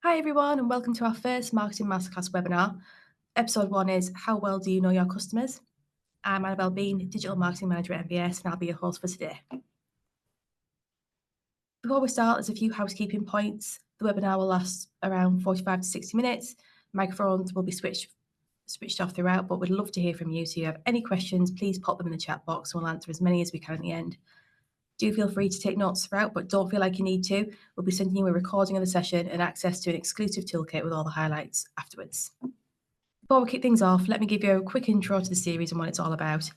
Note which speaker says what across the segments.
Speaker 1: Hi everyone, and welcome to our first Marketing Masterclass webinar. Episode 1 is How Well Do You Know Your Customers? I'm Annabelle Bean, Digital Marketing Manager at MBS, and I'll be your host for today. Before we start, there's a few housekeeping points. The webinar will last around 45 to 60 minutes. Microphones will be switched off throughout, but we'd love to hear from you. So if you have any questions, please pop them in the chat box and we'll answer as many as we can at the end. Do feel free to take notes throughout, but don't feel like you need to. We'll be sending you a recording of the session and access to an exclusive toolkit with all the highlights afterwards. Before we kick things off, let me give you a quick intro to the series and what it's all about.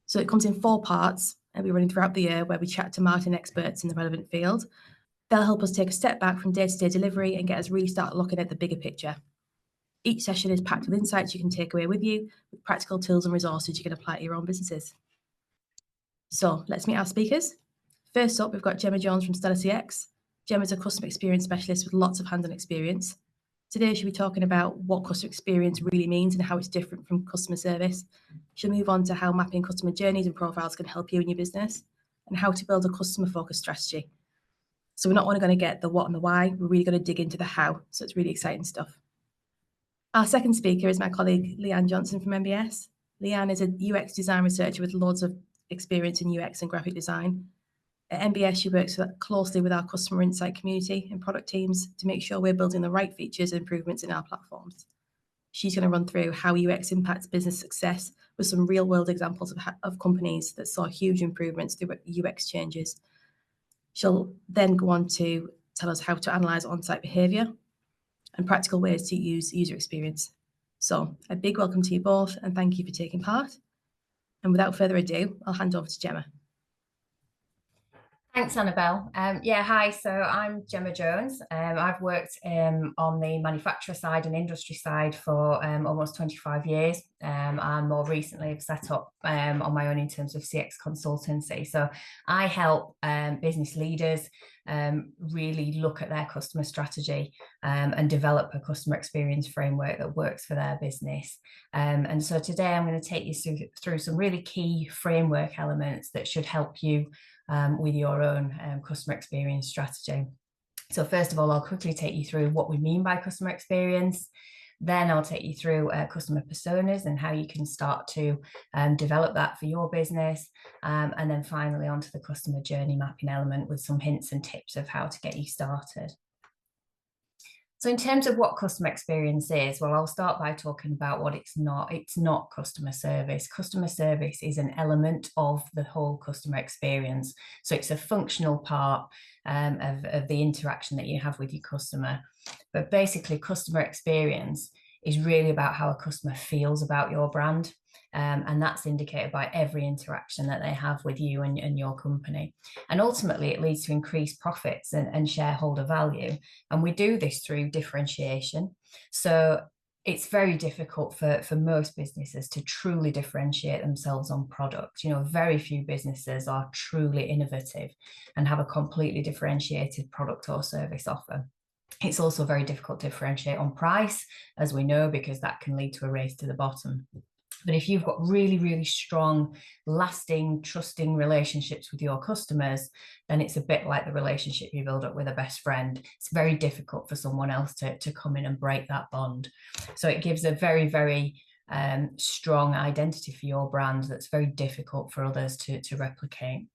Speaker 1: So it comes in 4 parts, and we're running throughout the year where we chat to marketing experts in the relevant field. They'll help us take a step back from day-to-day delivery and get us really start looking at the bigger picture. Each session is packed with insights you can take away with you, with practical tools and resources you can apply to your own businesses. So let's meet our speakers. First up, we've got Gemma Jones from StellarCX. Gemma's a customer experience specialist with lots of hands-on experience. Today, she'll be talking about what customer experience really means and how it's different from customer service. She'll move on to how mapping customer journeys and profiles can help you in your business and how to build a customer-focused strategy. So we're not only going to get the what and the why, we're really going to dig into the how. So it's really exciting stuff. Our second speaker is my colleague, Leanne Johnson from MBS. Leanne is a UX design researcher with loads of experience in UX and graphic design. At MBS, she works closely with our customer insight community and product teams to make sure we're building the right features and improvements in our platforms. She's going to run through how UX impacts business success with some real-world examples of companies that saw huge improvements through UX changes. She'll then go on to tell us how to analyze on-site behavior and practical ways to use user experience. So a big welcome to you both, and thank you for taking part. And without further ado, I'll hand over to Gemma.
Speaker 2: Thanks, Annabelle. Hi, so I'm Gemma Jones. I've worked on the manufacturer side and industry side for almost 25 years. And more recently, I've set up on my own in terms of CX consultancy. So I help business leaders really look at their customer strategy and develop a customer experience framework that works for their business. And so today I'm going to take you through some really key framework elements that should help you with your own customer experience strategy. So first of all, I'll quickly take you through what we mean by customer experience. Then I'll take you through customer personas and how you can start to develop that for your business. And then finally onto the customer journey mapping element with some hints and tips of how to get you started. So in terms of what customer experience is, well, I'll start by talking about what it's not. It's not customer service. Customer service is an element of the whole customer experience. So it's a functional part of the interaction that you have with your customer. But basically, customer experience is really about how a customer feels about your brand. And that's indicated by every interaction that they have with you and your company. And ultimately, it leads to increased profits and shareholder value. And we do this through differentiation. So it's very difficult for most businesses to truly differentiate themselves on product. You know, very few businesses are truly innovative and have a completely differentiated product or service offer. It's also very difficult to differentiate on price, as we know, because that can lead to a race to the bottom. But if you've got really, really strong, lasting, trusting relationships with your customers, then it's a bit like the relationship you build up with a best friend. It's very difficult for someone else to come in and break that bond. So it gives a very, very strong identity for your brand that's very difficult for others to replicate.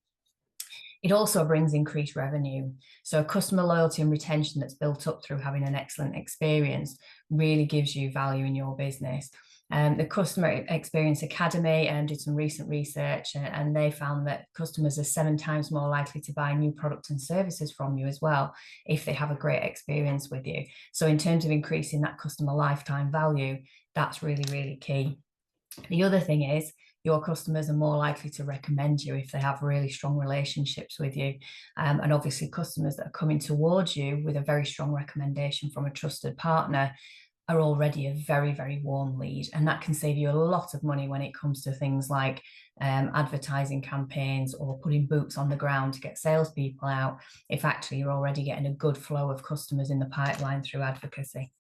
Speaker 2: It also brings increased revenue. So customer loyalty and retention that's built up through having an excellent experience really gives you value in your business. The Customer Experience Academy did some recent research, and they found that customers are 7 times more likely to buy new products and services from you as well if they have a great experience with you. So in terms of increasing that customer lifetime value, that's really, really key. The other thing is your customers are more likely to recommend you if they have really strong relationships with you. And obviously customers that are coming towards you with a very strong recommendation from a trusted partner are already a very, very warm lead. And that can save you a lot of money when it comes to things like advertising campaigns or putting boots on the ground to get salespeople out, if actually you're already getting a good flow of customers in the pipeline through advocacy.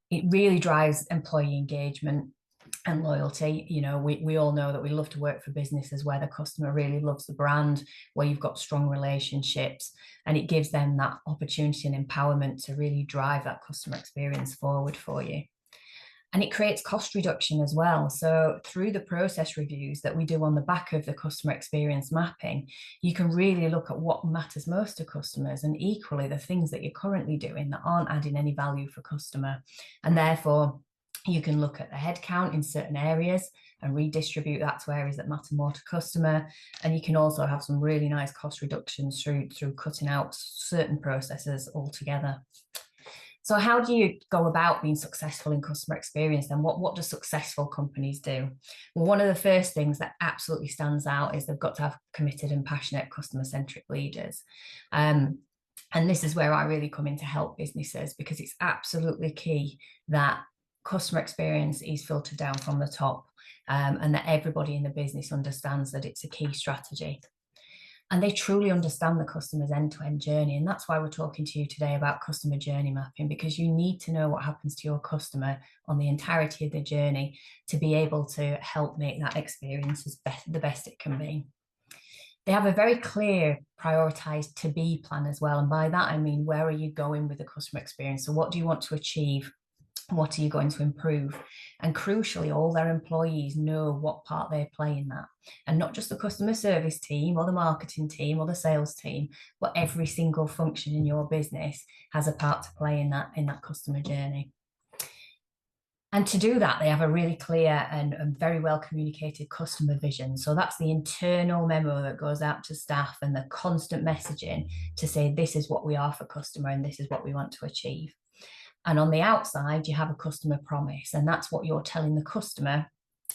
Speaker 2: It really drives employee engagement. and loyalty. You know, we all know that we love to work for businesses where the customer really loves the brand, where you've got strong relationships, and it gives them that opportunity and empowerment to really drive that customer experience forward for you. And it creates cost reduction as well. So through the process reviews that we do on the back of the customer experience mapping, you can really look at what matters most to customers, and equally the things that you're currently doing that aren't adding any value for customer. And therefore, you can look at the headcount in certain areas and redistribute that to areas that matter more to customer. And you can also have some really nice cost reductions through cutting out certain processes altogether. So how do you go about being successful in customer experience, and what do successful companies do? Well, one of the first things that absolutely stands out is they've got to have committed and passionate customer-centric leaders. And this is where I really come in to help businesses, because it's absolutely key that customer experience is filtered down from the top, and that everybody in the business understands that it's a key strategy. And they truly understand the customer's end-to-end journey. And that's why we're talking to you today about customer journey mapping, because you need to know what happens to your customer on the entirety of the journey to be able to help make that experience the best it can be. They have a very clear prioritized to-be plan as well. And by that, I mean, where are you going with the customer experience? So what do you want to achieve? What are you going to improve? And crucially, all their employees know what part they play in that. And not just the customer service team or the marketing team or the sales team, but every single function in your business has a part to play in that customer journey. And to do that, they have a really clear and very well communicated customer vision. So that's the internal memo that goes out to staff and the constant messaging to say, this is what we are for customer and this is what we want to achieve. And on the outside, you have a customer promise, and that's what you're telling the customer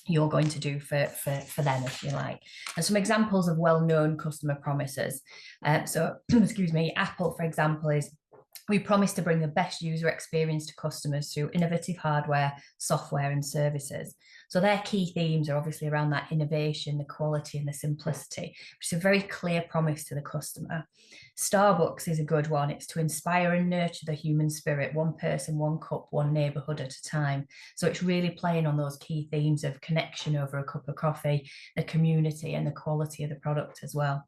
Speaker 2: you're going to do for them, if you like. And some examples of well-known customer promises. Excuse me, Apple, for example, is we promise to bring the best user experience to customers through innovative hardware, software, and services. So their key themes are obviously around that innovation, the quality, and the simplicity, which is a very clear promise to the customer. Starbucks is a good one. It's to inspire and nurture the human spirit, one person, one cup, one neighborhood at a time. So it's really playing on those key themes of connection over a cup of coffee, the community, and the quality of the product as well.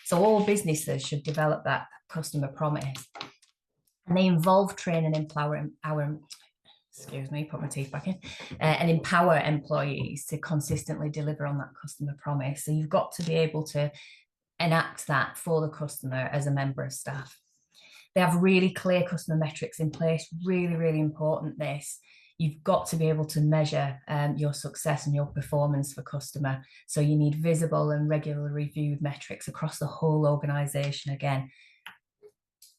Speaker 2: So all businesses should develop that customer promise. And they involve, train, and empower put my teeth back in, and empower employees to consistently deliver on that customer promise. So you've got to be able to enact that for the customer as a member of staff. They have really clear customer metrics in place, really, really important this. You've got to be able to measure your success and your performance for customer. So you need visible and regularly reviewed metrics across the whole organization again.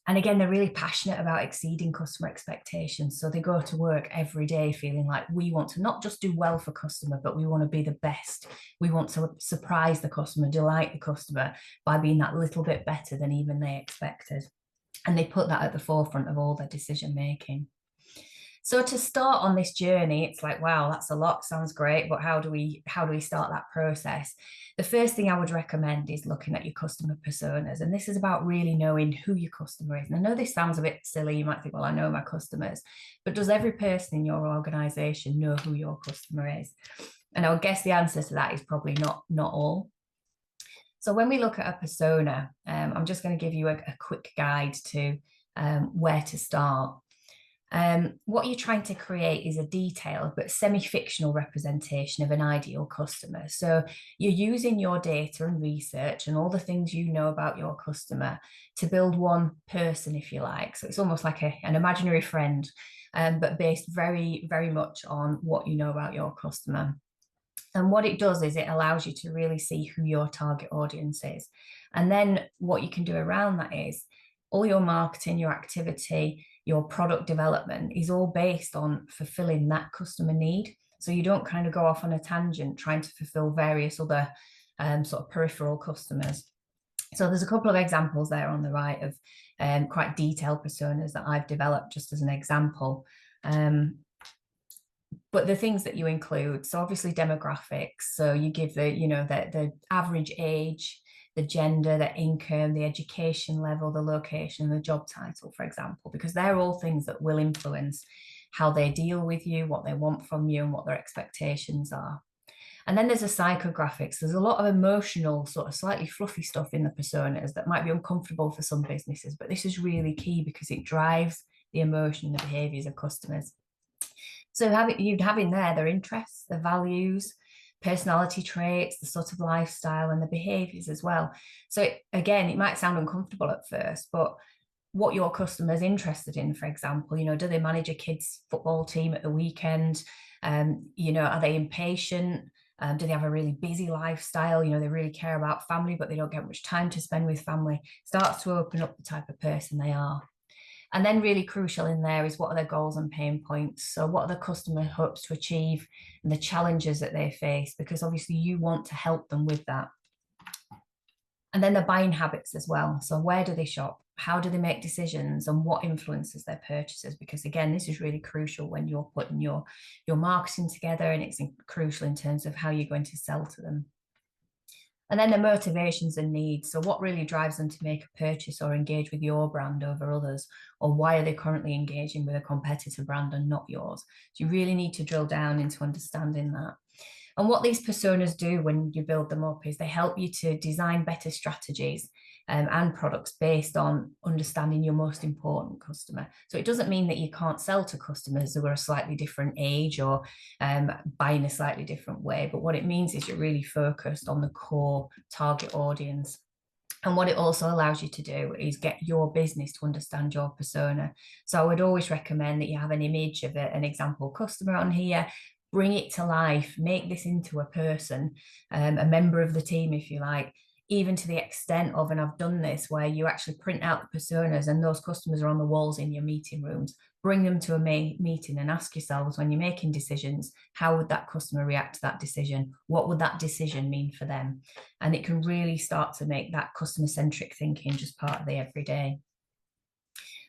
Speaker 2: And again, they're really passionate about exceeding customer expectations. So they go to work every day feeling like we want to not just do well for customer, but we want to be the best. We want to surprise the customer, delight the customer by being that little bit better than even they expected. And they put that at the forefront of all their decision making. So to start on this journey, it's like, wow, that's a lot, sounds great, but how do we start that process? The first thing I would recommend is looking at your customer personas. And this is about really knowing who your customer is. And I know this sounds a bit silly. You might think, well, I know my customers, but does every person in your organization know who your customer is? And I would guess the answer to that is probably not all. So when we look at a persona, I'm just going to give you a quick guide to where to start. What you're trying to create is a detailed but semi-fictional representation of an ideal customer. So you're using your data and research and all the things you know about your customer to build one person, if you like. So it's almost like an imaginary friend, but based very, very much on what you know about your customer. And what it does is it allows you to really see who your target audience is. And then what you can do around that is all your marketing, your activity, your product development is all based on fulfilling that customer need. So you don't kind of go off on a tangent trying to fulfill various other sort of peripheral customers. So there's a couple of examples there on the right of quite detailed personas that I've developed just as an example. But the things that you include, so obviously demographics. So you give the average age, the gender, the income, the education level, the location, the job title, for example, because they're all things that will influence how they deal with you, what they want from you, and what their expectations are. And then there's the psychographics. There's a lot of emotional, sort of slightly fluffy stuff in the personas that might be uncomfortable for some businesses, but this is really key because it drives the emotion and the behaviors of customers. So you'd have in there their interests, their values, personality traits, the sort of lifestyle and the behaviors as well. So again, it might sound uncomfortable at first, but what your customer's interested in, for example, do they manage a kids' football team at the weekend? Are they impatient? Do they have a really busy lifestyle? They really care about family, but they don't get much time to spend with family. Starts to open up the type of person they are. And then really crucial in there is what are their goals and pain points? So what are the customer hopes to achieve and the challenges that they face? Because obviously you want to help them with that. And then the buying habits as well. So where do they shop? How do they make decisions, and what influences their purchases? Because again, this is really crucial when you're putting your marketing together, and it's crucial in terms of how you're going to sell to them. And then the motivations and needs. So what really drives them to make a purchase or engage with your brand over others? Or why are they currently engaging with a competitor brand and not yours? So you really need to drill down into understanding that. And what these personas do when you build them up is they help you to design better strategies and products based on understanding your most important customer. So it doesn't mean that you can't sell to customers who are a slightly different age or buy in a slightly different way. But what it means is you're really focused on the core target audience. And what it also allows you to do is get your business to understand your persona. So I would always recommend that you have an image of an example customer on here, bring it to life, make this into a person, a member of the team, if you like, even to the extent of, and I've done this, where you actually print out the personas and those customers are on the walls in your meeting rooms. Bring them to a meeting and ask yourselves, when you're making decisions, how would that customer react to that decision? What would that decision mean for them? And it can really start to make that customer-centric thinking just part of the everyday.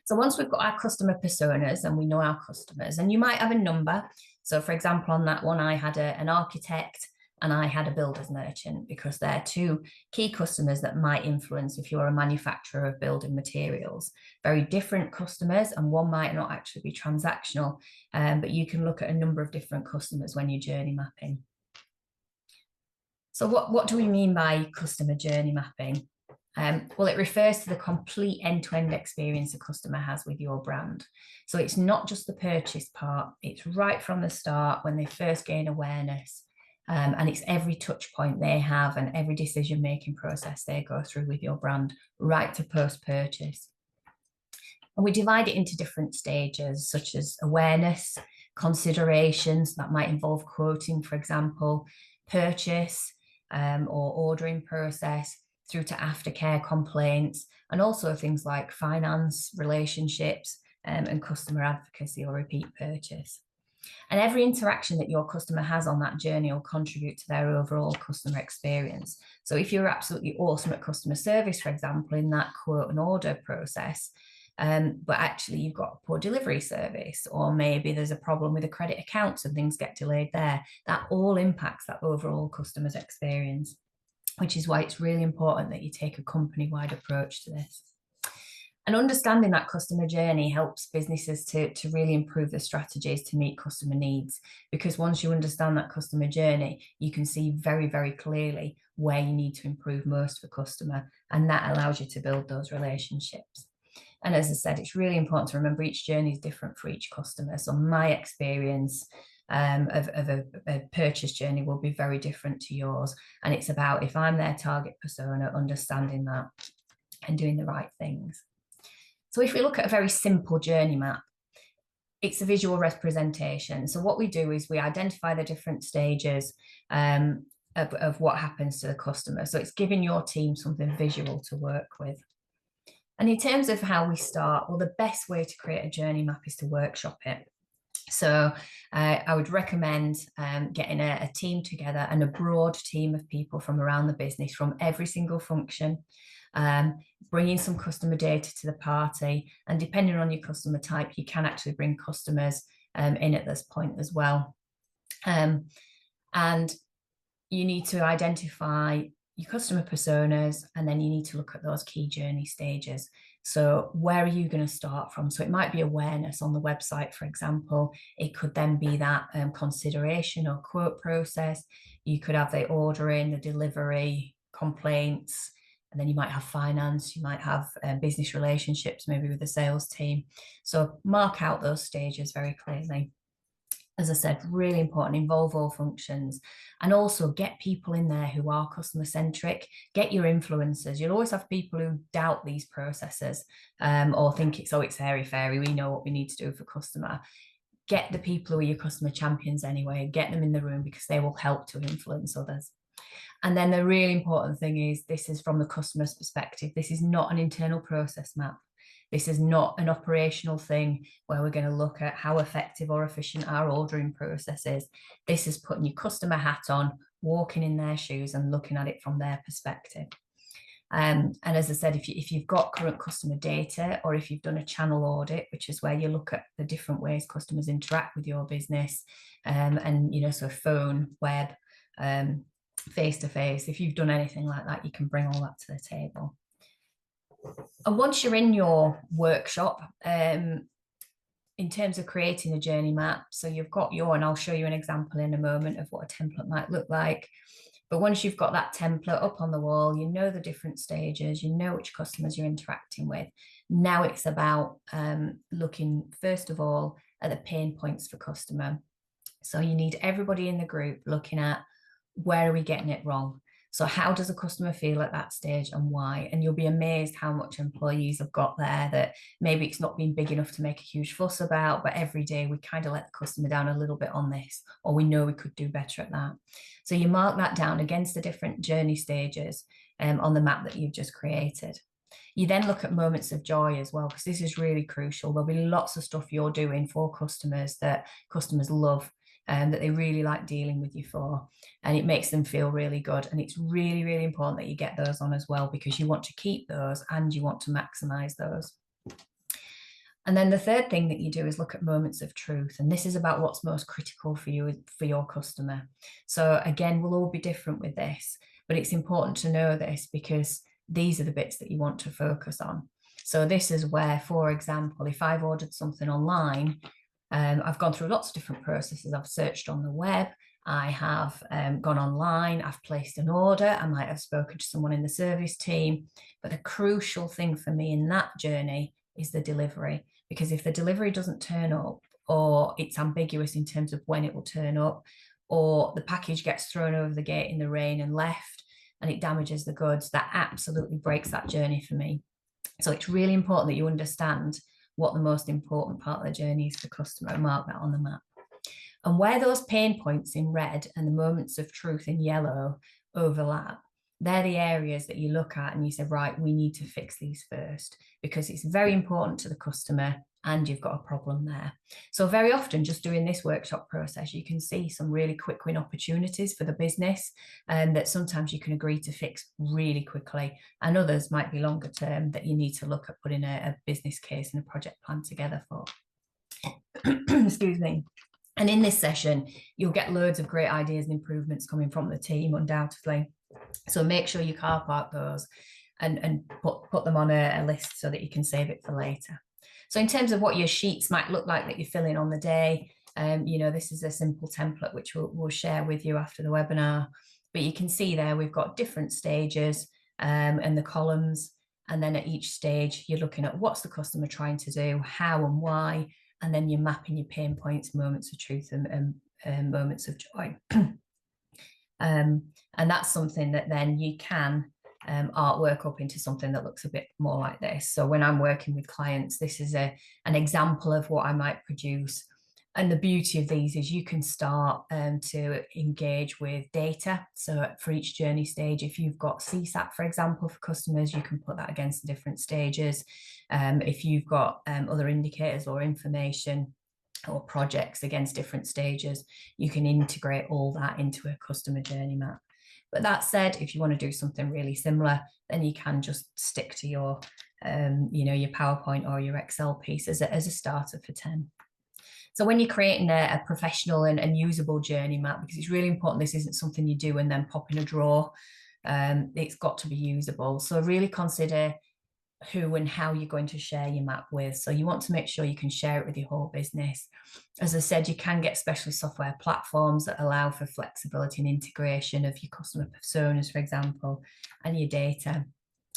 Speaker 2: So once we've got our customer personas and we know our customers, and you might have a number. So for example, on that one, I had an architect and I had a builder's merchant, because they're two key customers that might influence if you're a manufacturer of building materials. Very different customers, and one might not actually be transactional, but you can look at a number of different customers when you're journey mapping. So what do we mean by customer journey mapping? Well, it refers to the complete end-to-end experience a customer has with your brand. So it's not just the purchase part, it's right from the start when they first gain awareness, and it's every touch point they have and every decision-making process they go through with your brand, right to post-purchase. And we divide it into different stages, such as awareness, considerations, that might involve quoting, for example, purchase or ordering process, through to aftercare complaints, and also things like finance, relationships, and customer advocacy or repeat purchase. And every interaction that your customer has on that journey will contribute to their overall customer experience. So if you're absolutely awesome at customer service, for example, in that quote and order process, but actually you've got a poor delivery service, or maybe there's a problem with the credit accounts and things get delayed there, that all impacts that overall customer's experience, which is why it's really important that you take a company-wide approach to this. And understanding that customer journey helps businesses to really improve their strategies to meet customer needs, because once you understand that customer journey, you can see very, very clearly where you need to improve most for customer, and that allows you to build those relationships. And as I said, it's really important to remember each journey is different for each customer. So my experience of a purchase journey will be very different to yours. And it's about, if I'm their target persona, understanding that and doing the right things. So if we look at a very simple journey map, it's a visual representation. So what we do is we identify the different stages of what happens to the customer. So it's giving your team something visual to work with. And in terms of how we start, well, the best way to create a journey map is to workshop it. So I would recommend getting a team together, and a broad team of people from around the business, from every single function, bringing some customer data to the party. And depending on your customer type, you can actually bring customers in at this point as well. And you need to identify your customer personas, and then you need to look at those key journey stages. So where are you going to start from? So it might be awareness on the website, for example. It could then be that consideration or quote process. You could have the ordering, the delivery, complaints, and then you might have finance, you might have business relationships, maybe with the sales team. So mark out those stages very clearly. As I said, really important, involve all functions, and also get people in there who are customer centric. Get your influencers. You'll always have people who doubt these processes or think it's airy fairy. We know what we need to do for customer. Get the people who are your customer champions anyway, get them in the room because they will help to influence others. And then the really important thing is this is from the customer's perspective. This is not an internal process map. This is not an operational thing where we're going to look at how effective or efficient our ordering process is. This is putting your customer hat on, walking in their shoes and looking at it from their perspective. And as I said, if you've got current customer data, or if you've done a channel audit, which is where you look at the different ways customers interact with your business, and so phone, web, face-to-face, if you've done anything like that, you can bring all that to the table. And once you're in your workshop, in terms of creating a journey map, so you've got and I'll show you an example in a moment of what a template might look like. But once you've got that template up on the wall, you know the different stages, you know which customers you're interacting with. Now it's about looking, first of all, at the pain points for customer. So you need everybody in the group looking at where are we getting it wrong? So how does a customer feel at that stage and why? And you'll be amazed how much employees have got there that maybe it's not been big enough to make a huge fuss about, but every day we kind of let the customer down a little bit on this, or we know we could do better at that. So you mark that down against the different journey stages on the map that you've just created. You then look at moments of joy as well, because this is really crucial. There'll be lots of stuff you're doing for customers that customers love, that they really like dealing with you for, and it makes them feel really good. And it's really, really important that you get those on as well, because you want to keep those and you want to maximize those. And then the third thing that you do is look at moments of truth. And this is about what's most critical for you, for your customer. So again, we'll all be different with this, but it's important to know this because these are the bits that you want to focus on. So this is where, for example, if I've ordered something online, I've gone through lots of different processes. I've searched on the web, I have gone online, I've placed an order, I might have spoken to someone in the service team. But the crucial thing for me in that journey is the delivery, because if the delivery doesn't turn up, or it's ambiguous in terms of when it will turn up, or the package gets thrown over the gate in the rain and left and it damages the goods, that absolutely breaks that journey for me. So it's really important that you understand what the most important part of the journey is for customer, and mark that on the map. And where those pain points in red and the moments of truth in yellow overlap, they're the areas that you look at and you say, right, we need to fix these first, because it's very important to the customer and you've got a problem there. So very often, just doing this workshop process, you can see some really quick win opportunities for the business, and that sometimes you can agree to fix really quickly, and others might be longer term that you need to look at putting a business case and a project plan together for. Excuse me. And in this session, you'll get loads of great ideas and improvements coming from the team, undoubtedly. So make sure you car park those and put them on a list so that you can save it for later. So in terms of what your sheets might look like that you fill in on the day, this is a simple template which we'll share with you after the webinar. But you can see there we've got different stages and the columns. And then at each stage, you're looking at what's the customer trying to do, how and why, and then you're mapping your pain points, moments of truth and moments of joy. And that's something that then you can artwork up into something that looks a bit more like this. So when I'm working with clients, this is an example of what I might produce. And the beauty of these is you can start to engage with data. So for each journey stage, if you've got CSAT, for example, for customers, you can put that against the different stages. If you've got other indicators or information or projects against different stages, you can integrate all that into a customer journey map. But that said, if you want to do something really similar, then you can just stick to your, your PowerPoint or your Excel piece as a starter for 10. So when you're creating a professional and usable journey map, because it's really important, this isn't something you do and then pop in a drawer. It's got to be usable. So really consider who and how you're going to share your map with. So you want to make sure you can share it with your whole business. As I said, you can get specialist software platforms that allow for flexibility and integration of your customer personas, for example, and your data.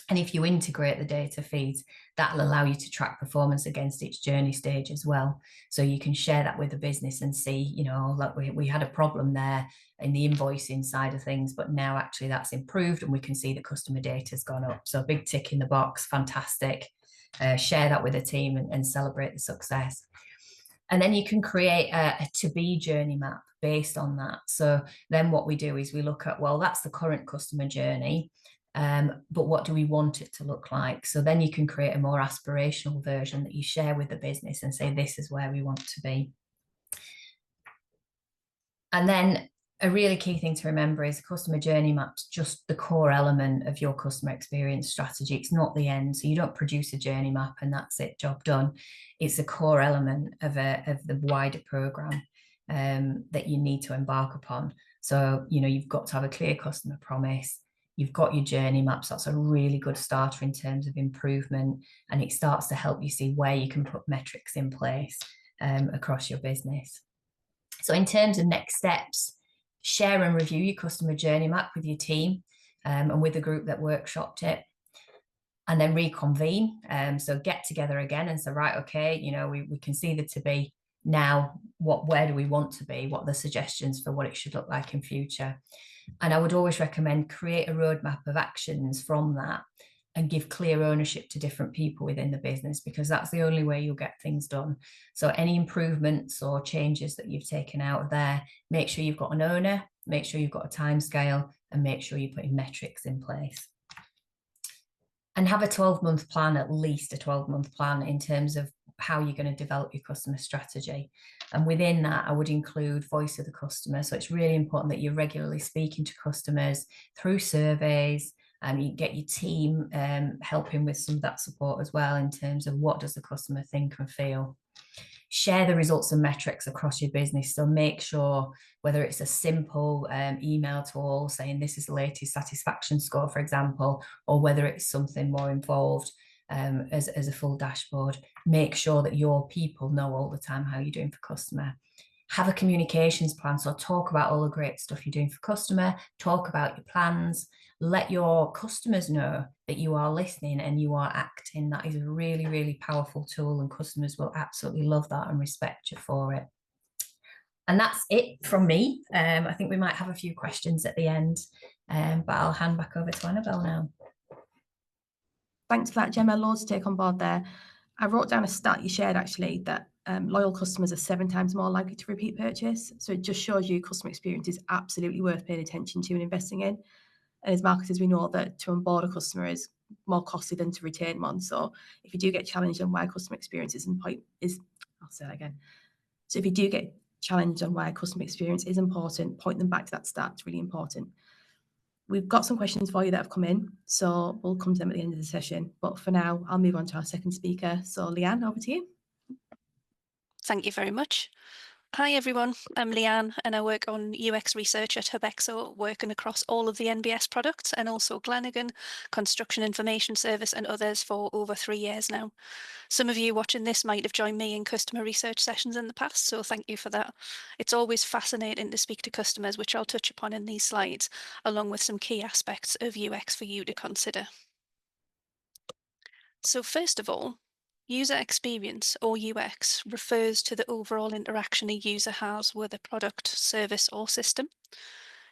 Speaker 2: And if you integrate the data feeds, that'll allow you to track performance against each journey stage as well. So you can share that with the business and see, you know, like we had a problem there in the invoicing side of things, but now actually that's improved and we can see the customer data has gone up. So a big tick in the box, fantastic. Share that with the team and celebrate the success. And then you can create a to-be journey map based on that. So then what we do is we look at, well, that's the current customer journey. But what do we want it to look like? So then you can create a more aspirational version that you share with the business and say, this is where we want to be. And then a really key thing to remember is customer journey map's just the core element of your customer experience strategy. It's not the end. So you don't produce a journey map and that's it, job done. It's a core element of the wider program that you need to embark upon. So, you know, you've got to have a clear customer promise. You've got your journey maps. That's a really good starter in terms of improvement. And it starts to help you see where you can put metrics in place across your business. So in terms of next steps, share and review your customer journey map with your team and with the group that workshopped it. And then reconvene. So get together again and say, right, okay, you know, we can see the to be now. Where do we want to be? What are the suggestions for what it should look like in future? And I would always recommend create a roadmap of actions from that and give clear ownership to different people within the business, because that's the only way you'll get things done. So any improvements or changes that you've taken out of there, make sure you've got an owner, make sure you've got a time scale, and make sure you're putting metrics in place. And have a 12-month plan, at least a 12-month plan in terms of how you're going to develop your customer strategy. And within that, I would include voice of the customer. So it's really important that you're regularly speaking to customers through surveys, and you get your team helping with some of that support as well in terms of what does the customer think and feel. Share the results and metrics across your business. So make sure, whether it's a simple email to all saying this is the latest satisfaction score, for example, or whether it's something more involved as a full dashboard, make sure that your people know all the time how you're doing for customer. Have a communications plan. So talk about all the great stuff you're doing for customer, talk about your plans, let your customers know that you are listening and you are acting. That is a really, really powerful tool, and customers will absolutely love that and respect you for it. And that's it from me. I think we might have a few questions at the end, but I'll hand back over to Annabelle now.
Speaker 1: Thanks for that, Gemma. Loads to take on board there. I wrote down a stat you shared actually that loyal customers are 7 times more likely to repeat purchase. So it just shows you customer experience is absolutely worth paying attention to and investing in. And as marketers, we know that to onboard a customer is more costly than to retain one. So if you do get challenged on why customer experience I'll say that again. So if you do get challenged on why customer experience is important, point them back to that stat. It's really important. We've got some questions for you that have come in, so we'll come to them at the end of the session. But for now, I'll move on to our second speaker. So Leanne, over to you.
Speaker 3: Thank you very much. Hi everyone, I'm Leanne and I work on UX research at Hubexo, working across all of the NBS products and also Glenigan, Construction Information Service and others for over 3 years now. Some of you watching this might have joined me in customer research sessions in the past, so thank you for that. It's always fascinating to speak to customers, which I'll touch upon in these slides, along with some key aspects of UX for you to consider. So first of all, user experience, or UX, refers to the overall interaction a user has with a product, service, or system.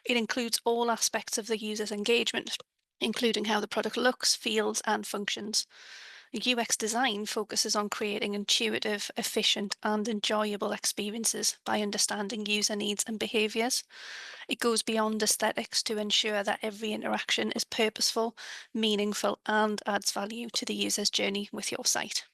Speaker 3: It includes all aspects of the user's engagement, including how the product looks, feels, and functions. UX design focuses on creating intuitive, efficient, and enjoyable experiences by understanding user needs and behaviours. It goes beyond aesthetics to ensure that every interaction is purposeful, meaningful, and adds value to the user's journey with your site.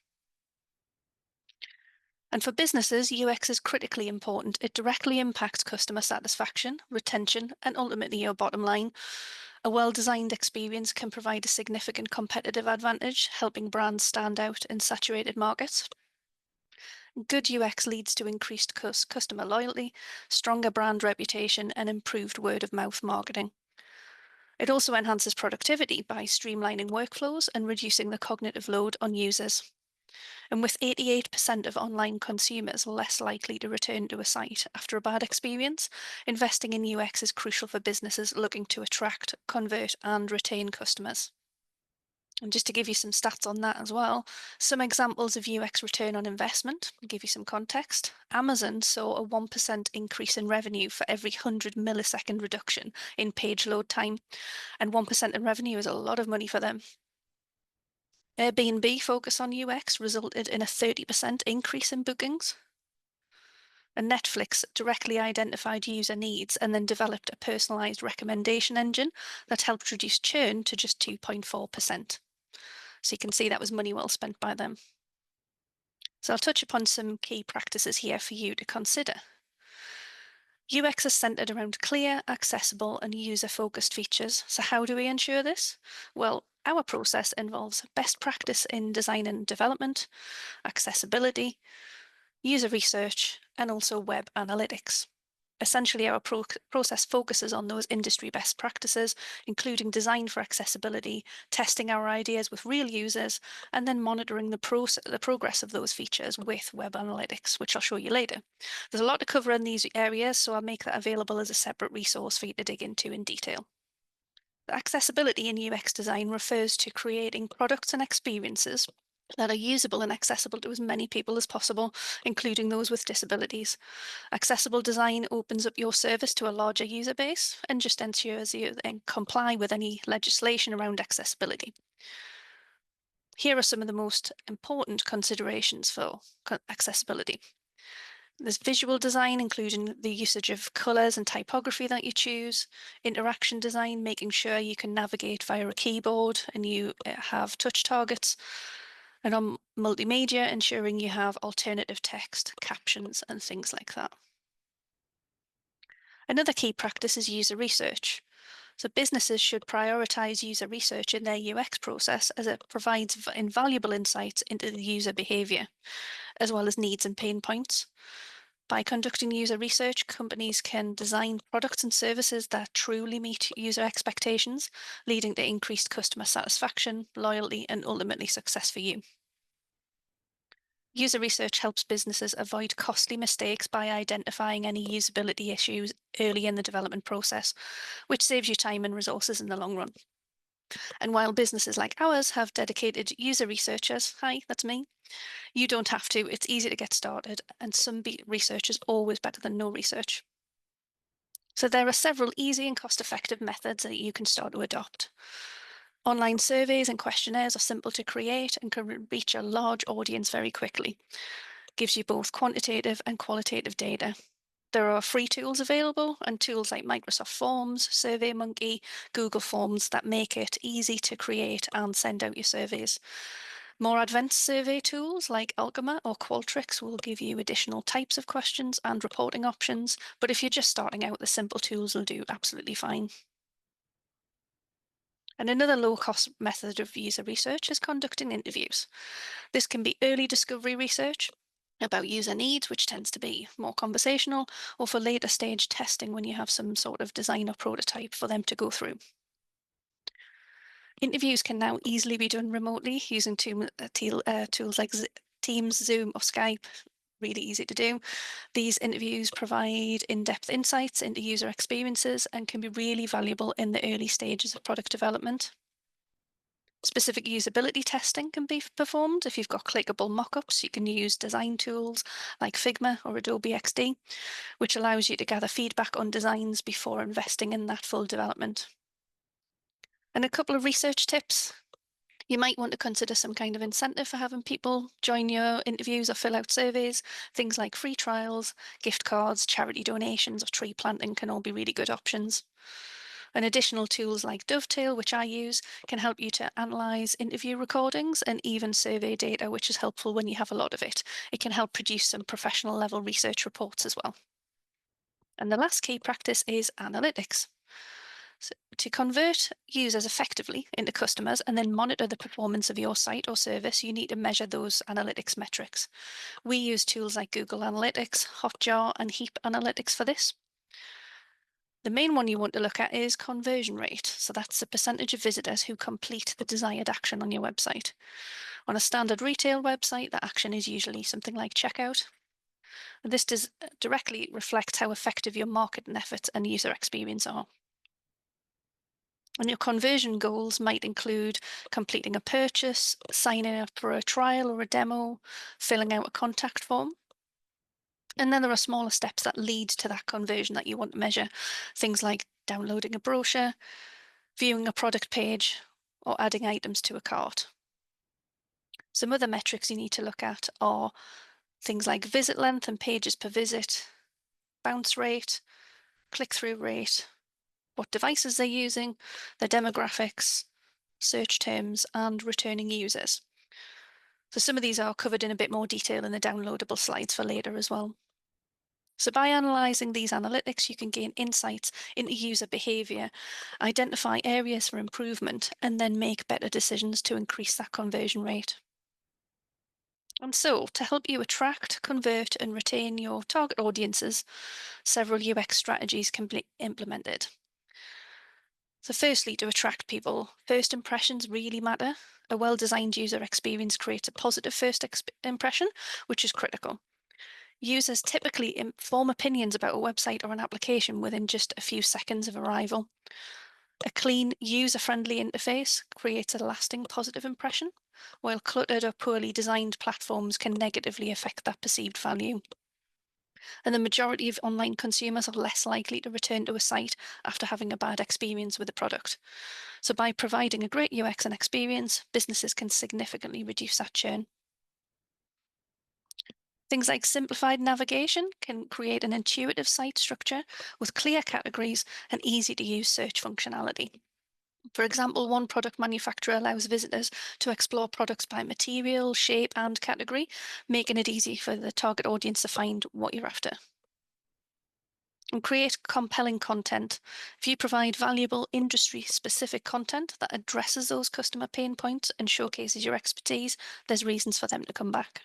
Speaker 3: And for businesses, UX is critically important. It directly impacts customer satisfaction, retention, and ultimately your bottom line. A well-designed experience can provide a significant competitive advantage, helping brands stand out in saturated markets. Good UX leads to increased customer loyalty, stronger brand reputation, and improved word-of-mouth marketing. It also enhances productivity by streamlining workflows and reducing the cognitive load on users. And with 88% of online consumers less likely to return to a site after a bad experience, investing in UX is crucial for businesses looking to attract, convert, and retain customers. And just to give you some stats on that as well, some examples of UX return on investment, I'll give you some context. Amazon saw a 1% increase in revenue for every 100 millisecond reduction in page load time, and 1% in revenue is a lot of money for them. Airbnb focus on UX resulted in a 30% increase in bookings. And Netflix directly identified user needs and then developed a personalized recommendation engine that helped reduce churn to just 2.4%. So you can see that was money well spent by them. So I'll touch upon some key practices here for you to consider. UX is centered around clear, accessible, and user-focused features. So how do we ensure this? Well, our process involves best practice in design and development, accessibility, user research, and also web analytics. Essentially, our process focuses on those industry best practices, including design for accessibility, testing our ideas with real users, and then monitoring the progress of those features with web analytics, which I'll show you later. There's a lot to cover in these areas, so I'll make that available as a separate resource for you to dig into in detail. Accessibility in UX design refers to creating products and experiences that are usable and accessible to as many people as possible, including those with disabilities. Accessible design opens up your service to a larger user base and just ensures you comply with any legislation around accessibility. Here are some of the most important considerations for accessibility. There's visual design, including the usage of colors and typography that you choose. Interaction design, making sure you can navigate via a keyboard and you have touch targets. And on multimedia, ensuring you have alternative text, captions, and things like that. Another key practice is user research. So businesses should prioritize user research in their UX process as it provides invaluable insights into the user behavior, as well as needs and pain points. By conducting user research, companies can design products and services that truly meet user expectations, leading to increased customer satisfaction, loyalty, and ultimately success for you. User research helps businesses avoid costly mistakes by identifying any usability issues early in the development process, which saves you time and resources in the long run. And while businesses like ours have dedicated user researchers, hi, that's me, you don't have to. It's easy to get started, and some research is always better than no research. So there are several easy and cost-effective methods that you can start to adopt. Online surveys and questionnaires are simple to create and can reach a large audience very quickly. It gives you both quantitative and qualitative data. There are free tools available and tools like Microsoft Forms, SurveyMonkey, Google Forms that make it easy to create and send out your surveys. More advanced survey tools like Alchema or Qualtrics will give you additional types of questions and reporting options, but if you're just starting out, the simple tools will do absolutely fine. And another low-cost method of user research is conducting interviews. This can be early discovery research about user needs, which tends to be more conversational, or for later stage testing when you have some sort of design or prototype for them to go through. Interviews can now easily be done remotely using tools like Teams, Zoom, or Skype. Really easy to do. These interviews provide in-depth insights into user experiences and can be really valuable in the early stages of product development. Specific usability testing can be performed. If you've got clickable mockups, you can use design tools like Figma or Adobe XD, which allows you to gather feedback on designs before investing in that full development. And a couple of research tips. You might want to consider some kind of incentive for having people join your interviews or fill out surveys. Things like free trials, gift cards, charity donations, or tree planting can all be really good options. And additional tools like Dovetail, which I use, can help you to analyze interview recordings and even survey data, which is helpful when you have a lot of it. It can help produce some professional level research reports as well. And the last key practice is analytics. So to convert users effectively into customers and then monitor the performance of your site or service, you need to measure those analytics metrics. We use tools like Google Analytics, Hotjar, and Heap Analytics for this. The main one you want to look at is conversion rate. So that's the percentage of visitors who complete the desired action on your website. On a standard retail website, that action is usually something like checkout. This does directly reflect how effective your marketing efforts and user experience are. And your conversion goals might include completing a purchase, signing up for a trial or a demo, filling out a contact form. And then there are smaller steps that lead to that conversion that you want to measure. Things like downloading a brochure, viewing a product page, or adding items to a cart. Some other metrics you need to look at are things like visit length and pages per visit, bounce rate, click-through rate, what devices they're using, their demographics, search terms, and returning users. So some of these are covered in a bit more detail in the downloadable slides for later as well. So by analysing these analytics, you can gain insights into user behaviour, identify areas for improvement, and then make better decisions to increase that conversion rate. And so, to help you attract, convert, and retain your target audiences, several UX strategies can be implemented. So firstly, to attract people, first impressions really matter. A well-designed user experience creates a positive first impression, which is critical. Users typically form opinions about a website or an application within just a few seconds of arrival. A clean, user-friendly interface creates a lasting positive impression, while cluttered or poorly designed platforms can negatively affect that perceived value. And the majority of online consumers are less likely to return to a site after having a bad experience with a product. So by providing a great UX and experience, businesses can significantly reduce that churn. Things like simplified navigation can create an intuitive site structure with clear categories and easy-to-use search functionality. For example, one product manufacturer allows visitors to explore products by material, shape, and category, making it easy for the target audience to find what you're after. And create compelling content. If you provide valuable industry-specific content that addresses those customer pain points and showcases your expertise, there's reasons for them to come back.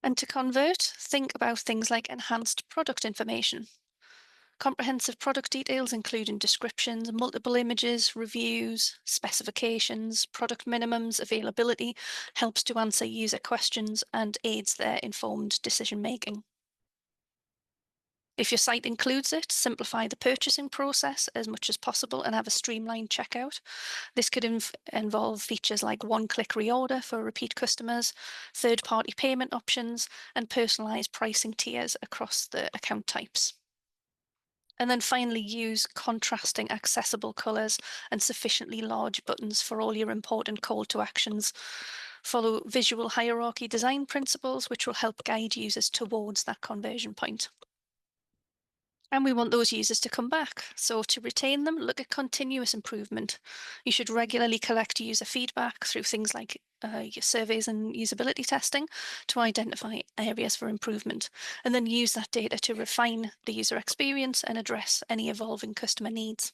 Speaker 3: And to convert, think about things like enhanced product information. Comprehensive product details including descriptions, multiple images, reviews, specifications, product minimums, availability, helps to answer user questions and aids their informed decision-making. If your site includes it, simplify the purchasing process as much as possible and have a streamlined checkout. This could involve features like one-click reorder for repeat customers, third-party payment options, and personalized pricing tiers across the account types. And then finally, use contrasting accessible colors and sufficiently large buttons for all your important call to actions. Follow visual hierarchy design principles, which will help guide users towards that conversion point. And we want those users to come back. So to retain them, look at continuous improvement. You should regularly collect user feedback through things like your surveys and usability testing to identify areas for improvement, and then use that data to refine the user experience and address any evolving customer needs.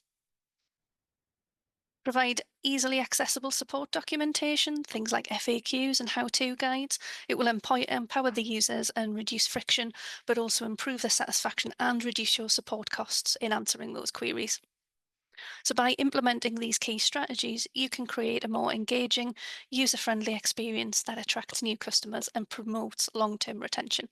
Speaker 3: Provide easily accessible support documentation, things like FAQs and how-to guides. It will empower the users and reduce friction, but also improve their satisfaction and reduce your support costs in answering those queries. So by implementing these key strategies, you can create a more engaging, user-friendly experience that attracts new customers and promotes long-term retention.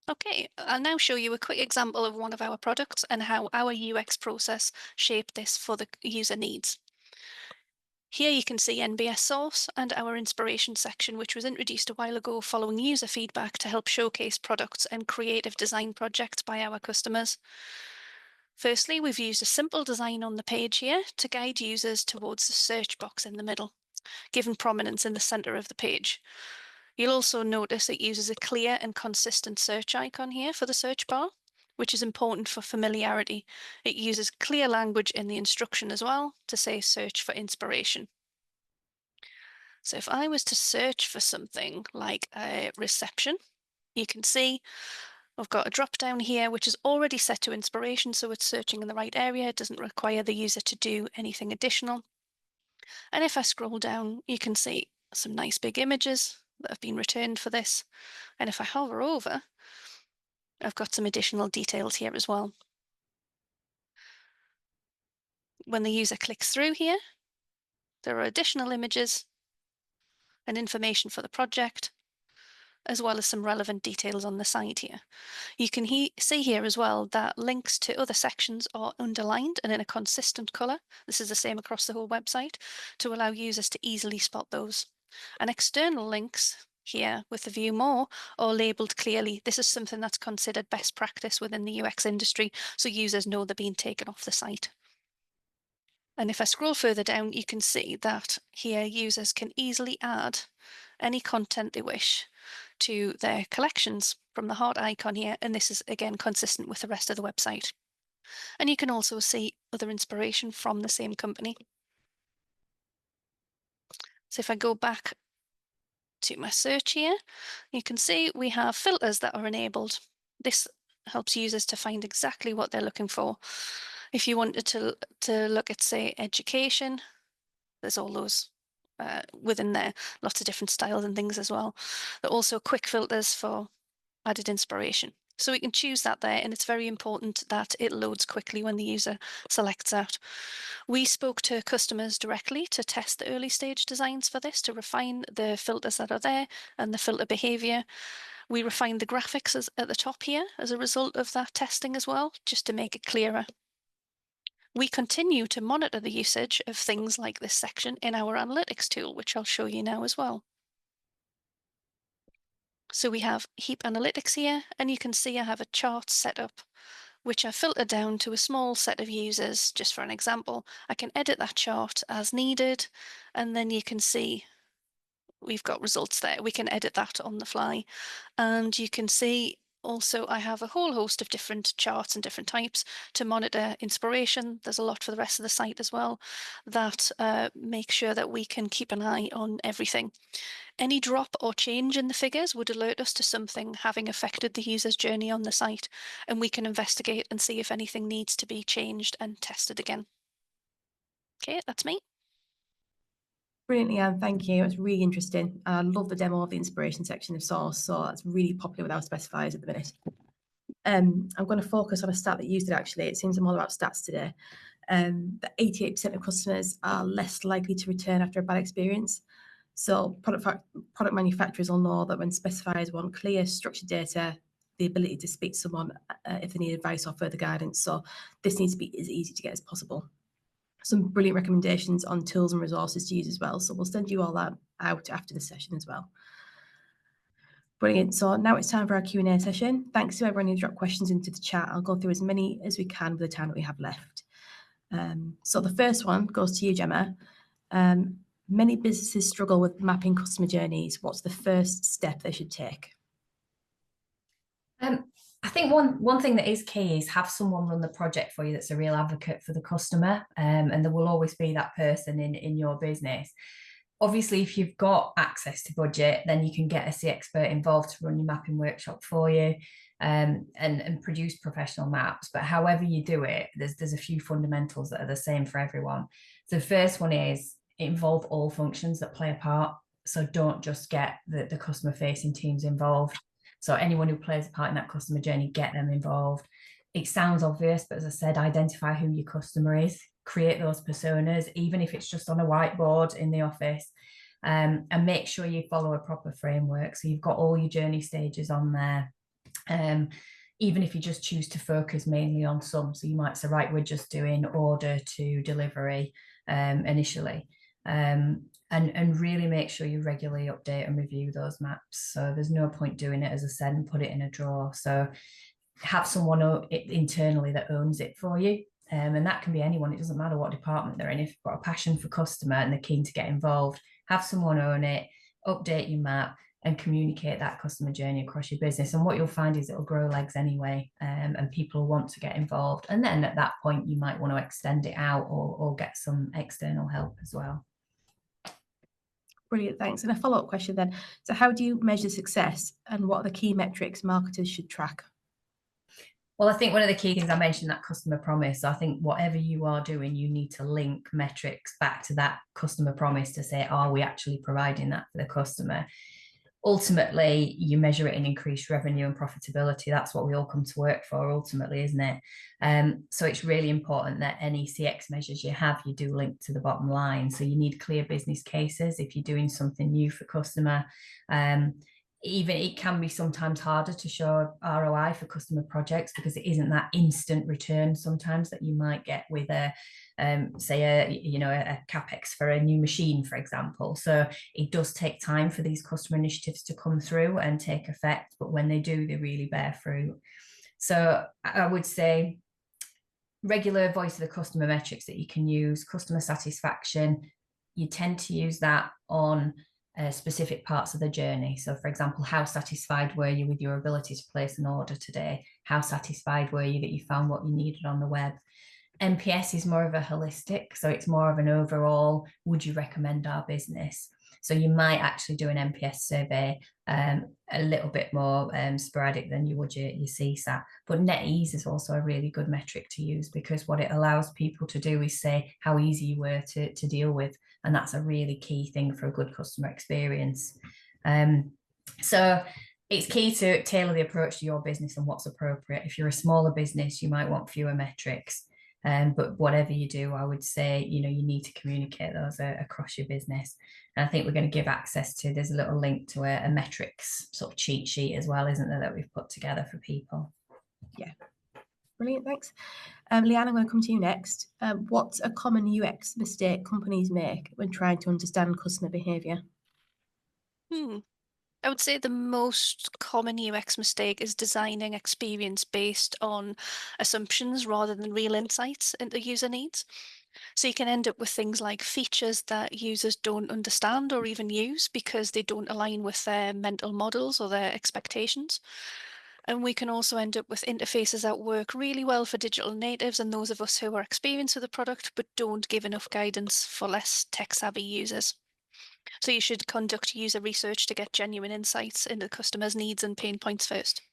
Speaker 3: Okay, I'll now show you a quick example of one of our products and how our UX process shaped this for the user needs. Here you can see NBS Source and our inspiration section, which was introduced a while ago following user feedback to help showcase products and creative design projects by our customers. Firstly, we've used a simple design on the page here to guide users towards the search box in the middle, given prominence in the center of the page. You'll also notice it uses a clear and consistent search icon here for the search bar, which is important for familiarity. It uses clear language in the instruction as well to say search for inspiration. So if I was to search for something like a reception, you can see I've got a drop down here, which is already set to inspiration, so it's searching in the right area. It doesn't require the user to do anything additional. And if I scroll down, you can see some nice big images that have been returned for this. And if I hover over, I've got some additional details here as well. When the user clicks through here, there are additional images and information for the project, as well as some relevant details on the side here. You can see here as well that links to other sections are underlined and in a consistent colour. This is the same across the whole website to allow users to easily spot those. And external links here with the view more are labelled clearly. This is something that's considered best practice within the UX industry, so users know they're being taken off the site. And if I scroll further down, you can see that here users can easily add any content they wish to their collections from the heart icon here, and this is again consistent with the rest of the website. And you can also see other inspiration from the same company. So if I go back to my search here, you can see we have filters that are enabled. This helps users to find exactly what they're looking for. If you wanted to look at, say, education, there's all those within there, lots of different styles and things as well. There are also quick filters for added inspiration. So we can choose that there, and it's very important that it loads quickly when the user selects that. We spoke to customers directly to test the early stage designs for this, to refine the filters that are there and the filter behavior. We refined the graphics at the top here as a result of that testing as well, just to make it clearer. We continue to monitor the usage of things like this section in our analytics tool, which I'll show you now as well. So we have Heap Analytics here, and you can see I have a chart set up, which I filter down to a small set of users. Just for an example, I can edit that chart as needed, and then you can see we've got results there. We can edit that on the fly, and you can see also I have a whole host of different charts and different types to monitor inspiration. There's a lot for the rest of the site as well that make sure that we can keep an eye on everything. Any drop or change in the figures would alert us to something having affected the user's journey on the site, and we can investigate and see if anything needs to be changed and tested again. Okay, that's me.
Speaker 1: Brilliant, Leanne, thank you. It's really interesting. I love the demo of the inspiration section of Source, so that's really popular with our specifiers at the minute. I'm going to focus on a stat that you used it actually. It seems I'm all about stats today. That 88% of customers are less likely to return after a bad experience. So product manufacturers will know that when specifiers want clear, structured data, the ability to speak to someone if they need advice or further guidance. So this needs to be as easy to get as possible. Some brilliant recommendations on tools and resources to use as well. So we'll send you all that out after the session as well. Brilliant. So now it's time for our Q&A session. Thanks to everyone who dropped questions into the chat. I'll go through as many as we can with the time that we have left. So the first one goes to you, Gemma. Many businesses struggle with mapping customer journeys. What's the first step they should take?
Speaker 2: I think one thing that is key is have someone run the project for you that's a real advocate for the customer, and there will always be that person in your business. Obviously, if you've got access to budget, then you can get a C expert involved to run your mapping workshop for you, and produce professional maps. But however you do it, there's a few fundamentals that are the same for everyone. So the first one is involve all functions that play a part. So don't just get the customer facing teams involved. So anyone who plays a part in that customer journey, get them involved. It sounds obvious, but as I said, identify who your customer is, create those personas, even if it's just on a whiteboard in the office, and make sure you follow a proper framework. So you've got all your journey stages on there. Even if you just choose to focus mainly on some. So you might say, right, we're just doing order to delivery initially. And really make sure you regularly update and review those maps. So there's no point doing it, as I said, and put it in a drawer. So have someone internally that owns it for you. And that can be anyone. It doesn't matter what department they're in. If you've got a passion for customer and they're keen to get involved, have someone own it, update your map, and communicate that customer journey across your business. And what you'll find is it'll grow legs anyway, and people want to get involved. And then at that point, you might want to extend it out or get some external help as well.
Speaker 1: Brilliant, thanks. And a follow-up question then. So how do you measure success, and what are the key metrics marketers should track?
Speaker 2: Well, I think one of the key things, I mentioned that customer promise. So I think whatever you are doing, you need to link metrics back to that customer promise to say, are we actually providing that for the customer? ultimately you measure it in increased revenue and profitability. That's what we all come to work for ultimately, isn't it? So it's really important that any CX measures you have, you do link to the bottom line. So you need clear business cases if you're doing something new for customer. Even it can be sometimes harder to show ROI for customer projects because it isn't that instant return sometimes that you might get with a say a capex for a new machine, for example. So it does take time for these customer initiatives to come through and take effect, but when they do, they really bear fruit. So I would say regular voice of the customer metrics that you can use. Customer satisfaction, you tend to use that on specific parts of the journey. So for example, how satisfied were you with your ability to place an order today? How satisfied were you that you found what you needed on the web? NPS is more of a holistic, so it's more of an overall, would you recommend our business? So you might actually do an NPS survey a little bit more sporadic than you would your CSAT. But net ease is also a really good metric to use because what it allows people to do is say how easy you were to deal with. And that's a really key thing for a good customer experience. So it's key to tailor the approach to your business and what's appropriate. If you're a smaller business, you might want fewer metrics. But whatever you do, I would say, you need to communicate those across your business. And I think we're going to give access to, there's a little link to a metrics sort of cheat sheet as well, isn't there, that we've put together for people.
Speaker 1: Yeah. Brilliant, thanks. Leanne, I'm going to come to you next. What's a common UX mistake companies make when trying to understand customer behaviour?
Speaker 3: I would say the most common UX mistake is designing experience based on assumptions rather than real insights into user needs. So you can end up with things like features that users don't understand or even use because they don't align with their mental models or their expectations. And we can also end up with interfaces that work really well for digital natives and those of us who are experienced with the product but don't give enough guidance for less tech-savvy users. So you should conduct user research to get genuine insights into the customer's needs and pain points first.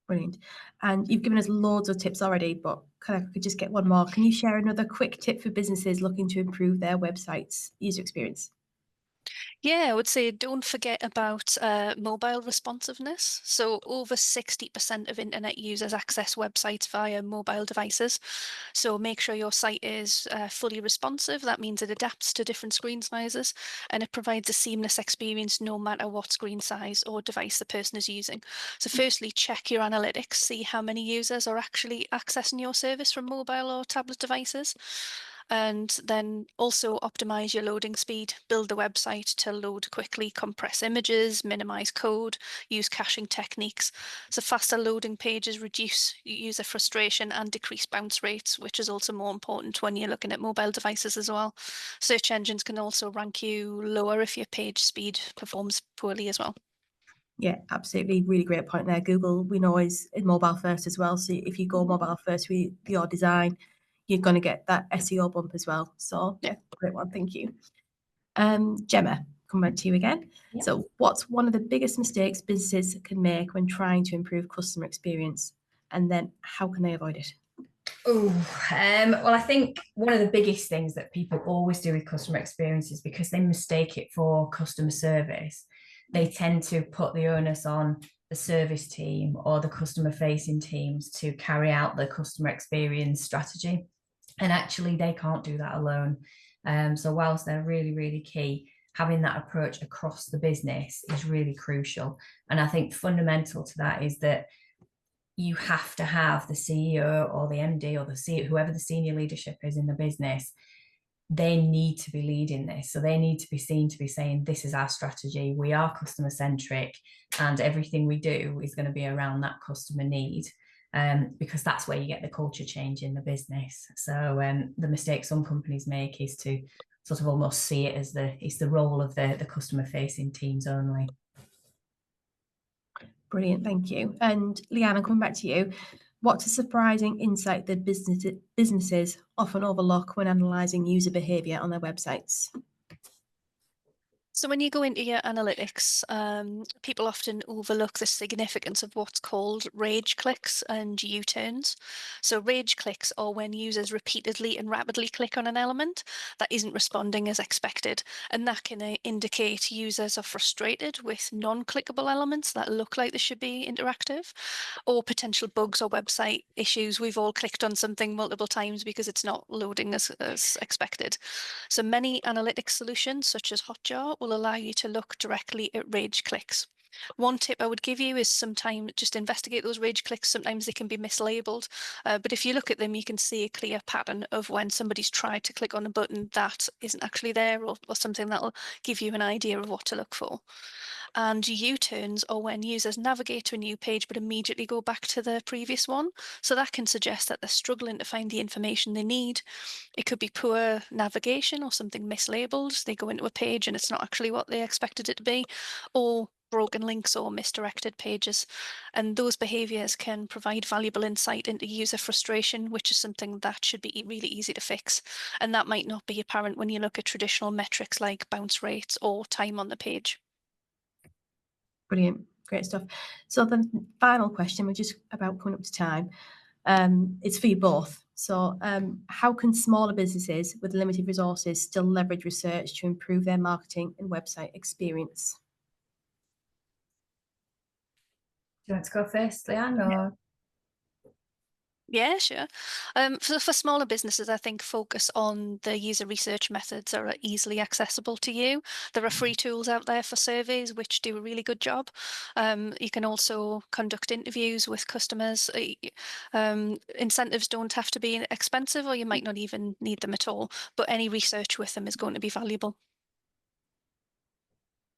Speaker 1: Brilliant. And you've given us loads of tips already, but I could just get one more. Can you share another quick tip for businesses looking to improve their website's user experience?
Speaker 3: Yeah, I would say don't forget about mobile responsiveness. So over 60% of internet users access websites via mobile devices. So make sure your site is fully responsive. That means it adapts to different screen sizes and it provides a seamless experience no matter what screen size or device the person is using. So firstly, check your analytics, see how many users are actually accessing your service from mobile or tablet devices. And then also optimize your loading speed, build the website to load quickly, compress images, minimize code, use caching techniques. So faster loading pages reduce user frustration and decrease bounce rates, which is also more important when you're looking at mobile devices as well. Search engines can also rank you lower if your page speed performs poorly as well.
Speaker 1: Yeah, absolutely. Really great point there. Google, we know, is mobile first as well. So if you go mobile first with your design, you're going to get that SEO bump as well. So yeah, great one. Thank you. Gemma, come back to you again.
Speaker 2: Yep.
Speaker 1: So what's one of the biggest mistakes businesses can make when trying to improve customer experience? And then how can they avoid it?
Speaker 2: Well, I think one of the biggest things that people always do with customer experience is because they mistake it for customer service. They tend to put the onus on the service team or the customer facing teams to carry out the customer experience strategy. And actually, they can't do that alone. So whilst they're really, really key, having that approach across the business is really crucial. And I think fundamental to that is that you have to have the CEO or the MD or the CEO, whoever the senior leadership is in the business, they need to be leading this. So they need to be seen to be saying, this is our strategy. We are customer centric and everything we do is going to be around that customer need. Because that's where you get the culture change in the business. So the mistake some companies make is to sort of almost see it as it's the role of the customer facing teams only.
Speaker 1: Brilliant, thank you. And Leanne, I'm coming back to you. What's a surprising insight that businesses often overlook when analysing user behaviour on their websites?
Speaker 3: So when you go into your analytics, people often overlook the significance of what's called rage clicks and U-turns. So rage clicks are when users repeatedly and rapidly click on an element that isn't responding as expected. And that can indicate users are frustrated with non-clickable elements that look like they should be interactive, or potential bugs or website issues. We've all clicked on something multiple times because it's not loading as expected. So many analytics solutions, such as Hotjar, will allow you to look directly at rage clicks. One tip I would give you is sometimes just investigate those rage clicks. Sometimes they can be mislabeled, but if you look at them, you can see a clear pattern of when somebody's tried to click on a button that isn't actually there, or something that will give you an idea of what to look for. And U-turns are when users navigate to a new page but immediately go back to the previous one. So that can suggest that they're struggling to find the information they need. It could be poor navigation or something mislabeled. They go into a page and it's not actually what they expected it to be, or broken links or misdirected pages. And those behaviors can provide valuable insight into user frustration, which is something that should be really easy to fix. And that might not be apparent when you look at traditional metrics like bounce rates or time on the page.
Speaker 1: Brilliant, great stuff. So the final question, we're just about coming up to time. It's for you both. So how can smaller businesses with limited resources still leverage research to improve their marketing and website experience?
Speaker 2: Do you want to go first, Leanne? Or?
Speaker 3: Yeah, sure. For smaller businesses, I think focus on the user research methods that are easily accessible to you. There are free tools out there for surveys which do a really good job. You can also conduct interviews with customers. Incentives don't have to be expensive, or you might not even need them at all, but any research with them is going to be valuable.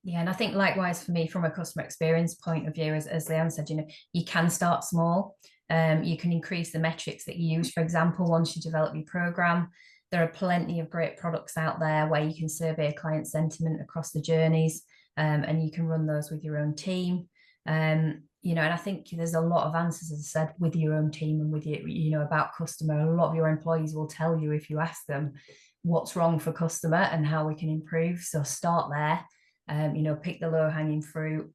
Speaker 2: Yeah, and I think likewise for me, from a customer experience point of view, as Leanne said, you can start small. You can increase the metrics that you use. For example, once you develop your program, there are plenty of great products out there where you can survey client sentiment across the journeys, and you can run those with your own team. And I think there's a lot of answers, as I said, with your own team and with your, about customer. A lot of your employees will tell you if you ask them what's wrong for customer and how we can improve. So start there. Pick the low-hanging fruit,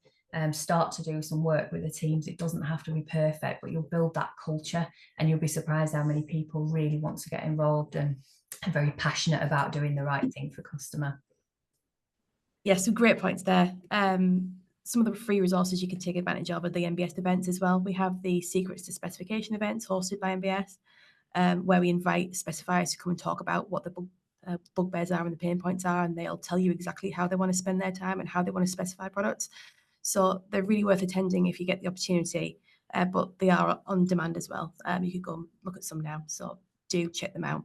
Speaker 2: start to do some work with the teams. It doesn't have to be perfect, but you'll build that culture, and you'll be surprised how many people really want to get involved and are very passionate about doing the right thing for customer.
Speaker 1: Yes, some great points there. Some of the free resources you can take advantage of are the MBS events as well. We have the Secrets to Specification events hosted by MBS, where we invite specifiers to come and talk about what the bugbears are and the pain points are, and they'll tell you exactly how they want to spend their time and how they want to specify products. So they're really worth attending if you get the opportunity, but they are on demand as well. You could go and look at some now, so do check them out.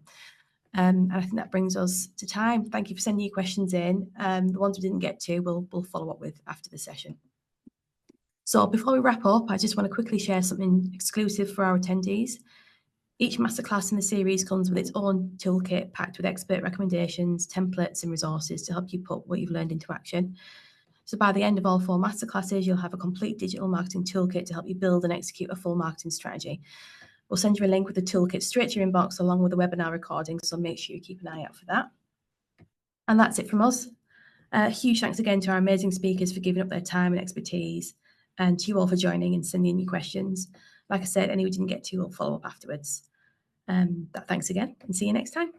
Speaker 1: And I think that brings us to time. Thank you for sending your questions in. The ones we didn't get to, we'll follow up with after the session. So before we wrap up, I just want to quickly share something exclusive for our attendees. Each masterclass in the series comes with its own toolkit packed with expert recommendations, templates and resources to help you put what you've learned into action. So by the end of all 4 masterclasses, you'll have a complete digital marketing toolkit to help you build and execute a full marketing strategy. We'll send you a link with the toolkit straight to your inbox along with the webinar recording, so make sure you keep an eye out for that. And that's it from us. Huge thanks again to our amazing speakers for giving up their time and expertise, and to you all for joining and sending in your questions. Like I said, any we didn't get to, we'll follow up afterwards. Thanks again, and see you next time.